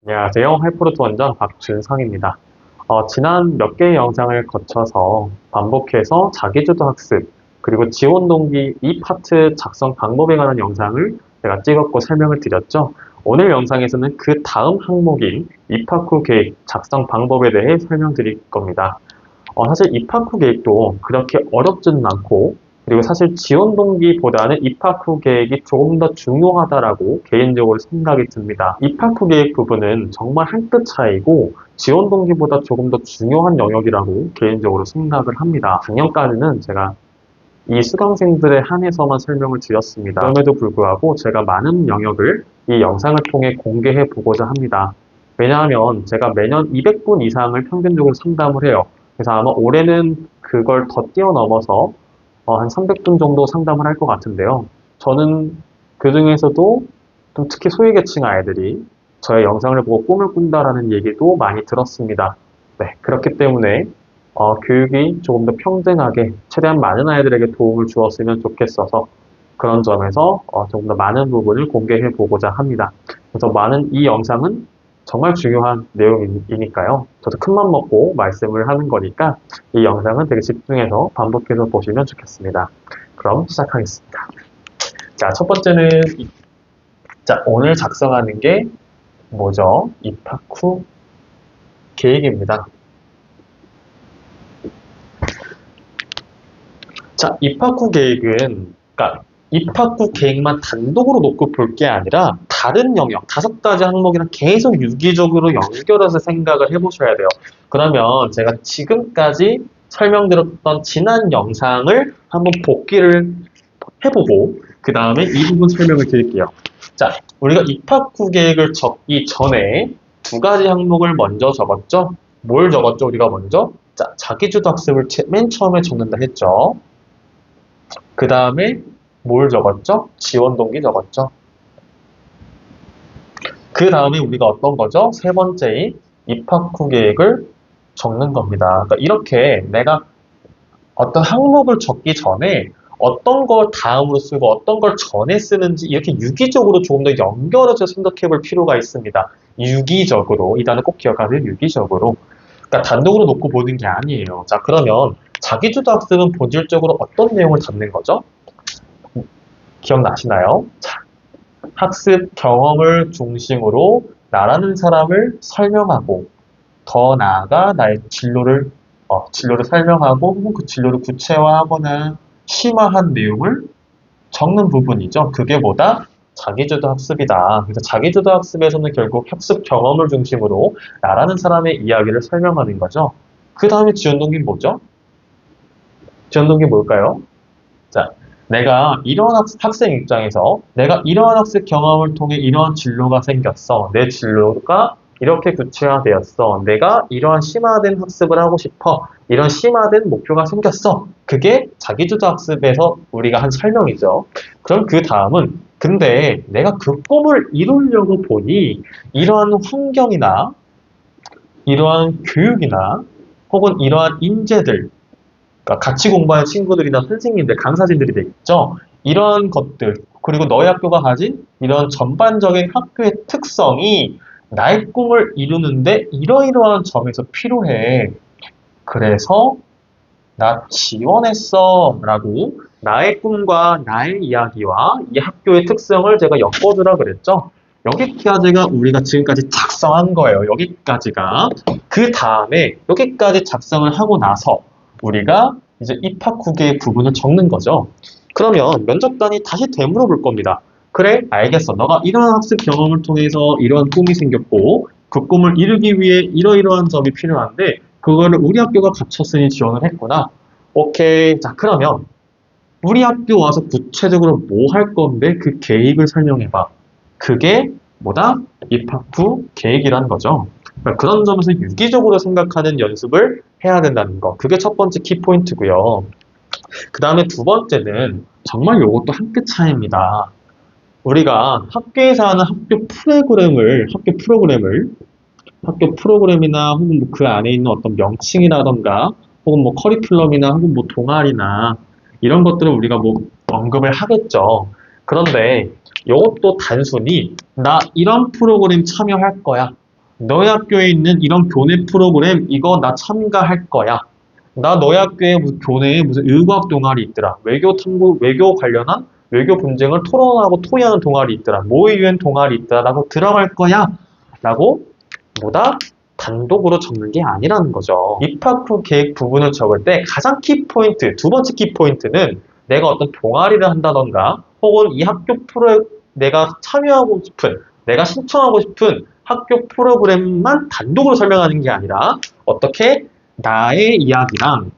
안녕하세요. 하이퍼루트 원장 박준성입니다. 지난 몇 개의 영상을 거쳐서 반복해서 자기주도 학습, 그리고 지원 동기 이 파트 작성 방법에 관한 영상을 제가 찍었고 설명을 드렸죠. 오늘 영상에서는 그 다음 항목인 입학 후 계획 작성 방법에 대해 설명드릴 겁니다. 사실 입학 후 계획도 그렇게 어렵지는 않고, 그리고 사실 지원 동기보다는 입학 후 계획이 조금 더 중요하다라고 개인적으로 생각이 듭니다. 입학 후 계획 부분은 정말 한 끗 차이고, 지원 동기보다 조금 더 중요한 영역이라고 개인적으로 생각을 합니다. 작년까지는 제가 이 수강생들에 한해서만 설명을 드렸습니다. 그럼에도 불구하고 제가 많은 영역을 이 영상을 통해 공개해 보고자 합니다. 왜냐하면 제가 매년 200분 이상을 평균적으로 상담을 해요. 그래서 아마 올해는 그걸 더 뛰어넘어서 한 300분 정도 상담을 할 것 같은데요. 저는 그 중에서도 좀 특히 소외계층 아이들이 저의 영상을 보고 꿈을 꾼다라는 얘기도 많이 들었습니다. 네, 그렇기 때문에 교육이 조금 더 평등하게 최대한 많은 아이들에게 도움을 주었으면 좋겠어서 그런 점에서 조금 더 많은 부분을 공개해 보고자 합니다. 그래서 이 영상은 정말 중요한 내용이니까요. 저도 큰맘 먹고 말씀을 하는 거니까 이 영상은 되게 집중해서 반복해서 보시면 좋겠습니다. 그럼 시작하겠습니다. 자, 첫 번째는 오늘 작성하는 게 뭐죠? 입학 후 계획입니다. 자, 입학 후 계획은, 그러니까 입학 후 계획만 단독으로 놓고 볼 게 아니라 다른 영역, 5가지 항목이랑 계속 유기적으로 연결해서 생각을 해보셔야 돼요. 그러면 제가 지금까지 설명드렸던 지난 영상을 한번 복기를 해보고 그 다음에 이 부분 설명을 드릴게요. 자, 우리가 입학 후 계획을 적기 전에 2가지 항목을 먼저 적었죠? 뭘 적었죠? 우리가 먼저? 자, 자기주도 학습을 맨 처음에 적는다 했죠? 그 다음에 뭘 적었죠? 지원 동기 적었죠? 그 다음에 우리가 어떤 거죠? 세 번째인 입학 후 계획을 적는 겁니다. 그러니까 이렇게 내가 어떤 항목을 적기 전에 어떤 걸 다음으로 쓰고 어떤 걸 전에 쓰는지 이렇게 유기적으로 조금 더 연결해서 생각해 볼 필요가 있습니다. 유기적으로, 이 단어 꼭 기억하세요. 유기적으로. 그러니까 단독으로 놓고 보는 게 아니에요. 자, 그러면 자기주도 학습은 본질적으로 어떤 내용을 담는 거죠? 기억나시나요? 자, 학습 경험을 중심으로 나라는 사람을 설명하고 더 나아가 나의 진로를 설명하고 혹은 그 진로를 구체화하거나 심화한 내용을 적는 부분이죠. 그게 뭐다? 자기주도 학습이다. 그래서 자기주도 학습에서는 결국 학습 경험을 중심으로 나라는 사람의 이야기를 설명하는 거죠. 그 다음에 지원동기는 뭐죠? 지원동기 뭘까요? 자, 내가 이러한 학생 입장에서 내가 이러한 학습 경험을 통해 이러한 진로가 생겼어. 내 진로가 이렇게 구체화되었어. 내가 이러한 심화된 학습을 하고 싶어. 이런 심화된 목표가 생겼어. 그게 자기주도 학습에서 우리가 한 설명이죠. 그럼 그 다음은 근데 내가 그 꿈을 이루려고 보니 이러한 환경이나 이러한 교육이나 혹은 이러한 인재들 그러니까 같이 공부하는 친구들이나 선생님들, 강사진들이 되겠죠. 이런 것들, 그리고 너희 학교가 가진 이런 전반적인 학교의 특성이 나의 꿈을 이루는데 이러이러한 점에서 필요해. 그래서 나 지원했어 라고 나의 꿈과 나의 이야기와 이 학교의 특성을 제가 엮어주라 그랬죠. 여기까지가 우리가 지금까지 작성한 거예요. 여기까지가. 그 다음에 여기까지 작성을 하고 나서 우리가 이제 입학 후기의 부분을 적는 거죠. 그러면 면접관이 다시 되물어볼 겁니다. 그래, 알겠어. 너가 이러한 학습 경험을 통해서 이러한 꿈이 생겼고 그 꿈을 이루기 위해 이러이러한 점이 필요한데 그거를 우리 학교가 갖췄으니 지원을 했구나. 오케이. 자, 그러면 우리 학교 와서 구체적으로 뭐 할 건데 그 계획을 설명해봐. 그게 뭐다? 입학 후 계획이라는 거죠. 그러니까 그런 점에서 유기적으로 생각하는 연습을 해야 된다는 거. 그게 첫 번째 키포인트고요. 그 다음에 두 번째는 정말 이것도 한 끗 차이입니다. 우리가 학교에서 하는 학교 프로그램이나 혹은 뭐 그 안에 있는 어떤 명칭이라던가 혹은 뭐 커리큘럼이나 혹은 뭐 동아리나 이런 것들을 우리가 뭐 언급을 하겠죠. 그런데 이것도 단순히 나 이런 프로그램 참여할 거야. 너희 학교에 있는 이런 교내 프로그램 이거 나 참가할 거야. 나 너희 학교에 무슨 교내에 무슨 의과학 동아리 있더라. 외교 탐구, 외교 관련한 외교 분쟁을 토론하고 토의하는 동아리 있더라. 모의유엔 동아리 있더라. 라고 들어갈 거야. 라고 뭐다? 단독으로 적는 게 아니라는 거죠. 입학 후 계획 부분을 적을 때 가장 키포인트, 두 번째 키포인트는 내가 어떤 동아리를 한다던가 혹은 이 학교 프로에 내가 참여하고 싶은, 내가 신청하고 싶은 학교 프로그램만 단독으로 설명하는 게 아니라 어떻게 나의 이야기랑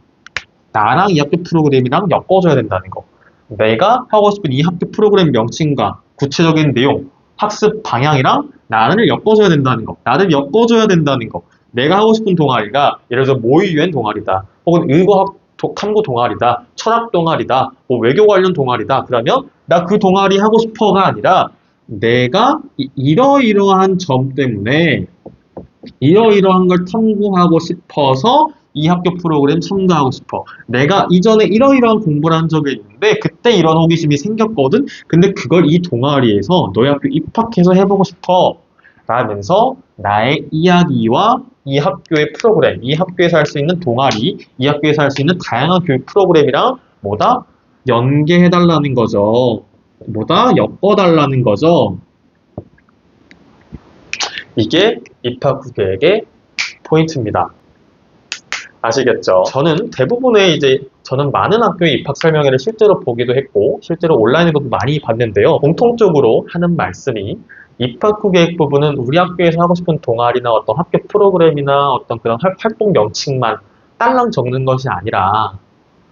나랑 이 학교 프로그램이랑 엮어줘야 된다는 거. 내가 하고 싶은 이 학교 프로그램 명칭과 구체적인 내용, 학습 방향이랑 나를 엮어줘야 된다는 거. 나를 엮어줘야 된다는 거. 내가 하고 싶은 동아리가 예를 들어 모의유엔 동아리다. 혹은 의과학 탐구 동아리다. 철학 동아리다. 뭐 외교 관련 동아리다. 그러면 나 그 동아리 하고 싶어가 아니라 내가 이러이러한 점 때문에 이러이러한 걸 탐구하고 싶어서 이 학교 프로그램 참가하고 싶어. 내가 이전에 이러이러한 공부를 한 적이 있는데 그때 이런 호기심이 생겼거든. 근데 그걸 이 동아리에서 너희 학교 입학해서 해보고 싶어. 라면서 나의 이야기와 이 학교의 프로그램, 이 학교에서 할 수 있는 동아리, 이 학교에서 할 수 있는 다양한 교육 프로그램이랑 뭐다? 연계해달라는 거죠. 뭐다? 엮어달라는 거죠. 이게 입학 후 계획의 포인트입니다. 아시겠죠? 저는 많은 학교의 입학 설명회를 실제로 보기도 했고, 실제로 온라인으로도 많이 봤는데요. 공통적으로 하는 말씀이 입학 후 계획 부분은 우리 학교에서 하고 싶은 동아리나 어떤 학교 프로그램이나 어떤 그런 활동 명칭만 딸랑 적는 것이 아니라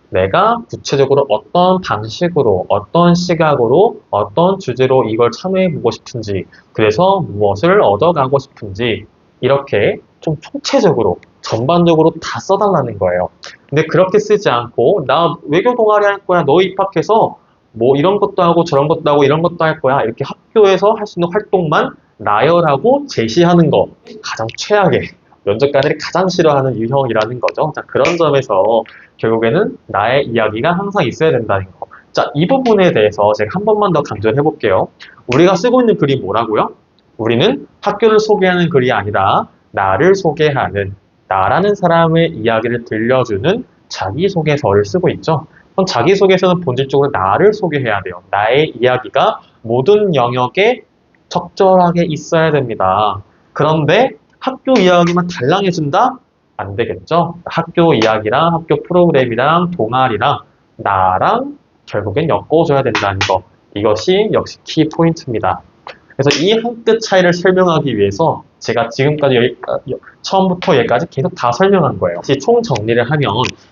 내가 구체적으로 어떤 방식으로, 어떤 시각으로, 어떤 주제로 이걸 참여해보고 싶은지, 그래서 무엇을 얻어가고 싶은지, 이렇게 좀 총체적으로, 전반적으로 다 써달라는 거예요. 근데 그렇게 쓰지 않고, 나 외교 동아리 할 거야, 너 입학해서 뭐 이런 것도 하고 저런 것도 하고 이런 것도 할 거야. 이렇게 학교에서 할 수 있는 활동만 나열하고 제시하는 거. 가장 최악의, 면접관들이 가장 싫어하는 유형이라는 거죠. 자, 그런 점에서 결국에는 나의 이야기가 항상 있어야 된다는 거. 자, 이 부분에 대해서 제가 한 번만 더 강조를 해볼게요. 우리가 쓰고 있는 글이 뭐라고요? 우리는 학교를 소개하는 글이 아니라 나를 소개하는, 나라는 사람의 이야기를 들려주는 자기소개서를 쓰고 있죠. 그럼 자기소개서는 본질적으로 나를 소개해야 돼요. 나의 이야기가 모든 영역에 적절하게 있어야 됩니다. 그런데 학교 이야기만 달랑해준다? 안 되겠죠? 학교 이야기랑 학교 프로그램이랑 동아리랑 나랑 결국엔 엮어줘야 된다는 거. 이것이 역시 키 포인트입니다. 그래서 이 한 끗 차이를 설명하기 위해서 제가 지금까지 처음부터 여기까지 계속 다 설명한 거예요. 다시 총 정리를 하면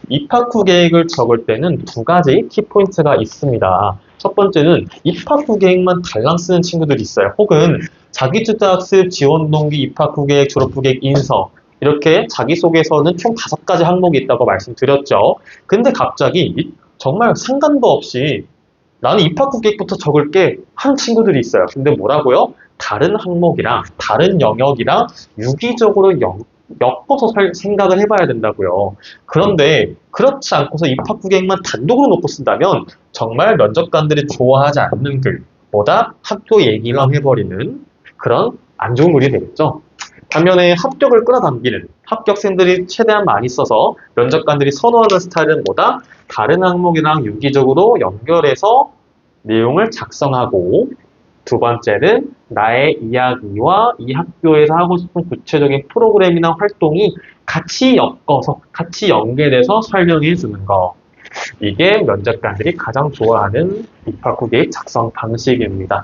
입학 후 계획을 적을 때는 두 가지 키 포인트가 있습니다. 첫 번째는 입학 후 계획만 달랑 쓰는 친구들이 있어요. 혹은 자기주도학습, 지원동기, 입학 후 계획, 졸업 후 계획, 인서 이렇게 자기소개서는 총 5가지 항목이 있다고 말씀드렸죠. 근데 갑자기 정말 상관도 없이 나는 입학 후 계획부터 적을게 하는 친구들이 있어요. 근데 뭐라고요? 다른 항목이랑 다른 영역이랑 유기적으로 엮어서 생각을 해봐야 된다고요. 그런데 그렇지 않고서 입학 후 계획만 단독으로 놓고 쓴다면 정말 면접관들이 좋아하지 않는 글, 보다 학교 얘기만 해버리는 그런 안 좋은 글이 되겠죠. 반면에 합격을 끌어당기는 합격생들이 최대한 많이 써서 면접관들이 선호하는 스타일은 뭐다? 다른 항목이랑 유기적으로 연결해서 내용을 작성하고 두 번째는 나의 이야기와 이 학교에서 하고 싶은 구체적인 프로그램이나 활동이 같이 엮어서 같이 연계돼서 설명해 주는 거. 이게 면접관들이 가장 좋아하는 입학 후 계획 작성 방식입니다.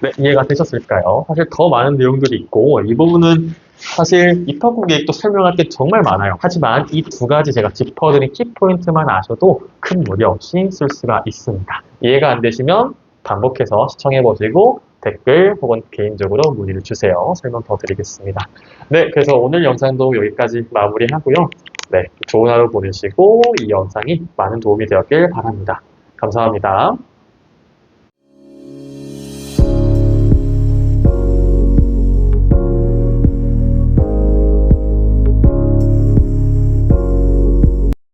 네, 이해가 되셨을까요? 사실 더 많은 내용들이 있고 이 부분은 사실 입학 후 계획도 설명할 게 정말 많아요. 하지만 이 두 가지 제가 짚어드린 키포인트만 아셔도 큰 무리 없이 쓸 수가 있습니다. 이해가 안 되시면 반복해서 시청해보시고 댓글 혹은 개인적으로 문의를 주세요. 설명 더 드리겠습니다. 네, 그래서 오늘 영상도 여기까지 마무리하고요. 네, 좋은 하루 보내시고 이 영상이 많은 도움이 되었길 바랍니다. 감사합니다.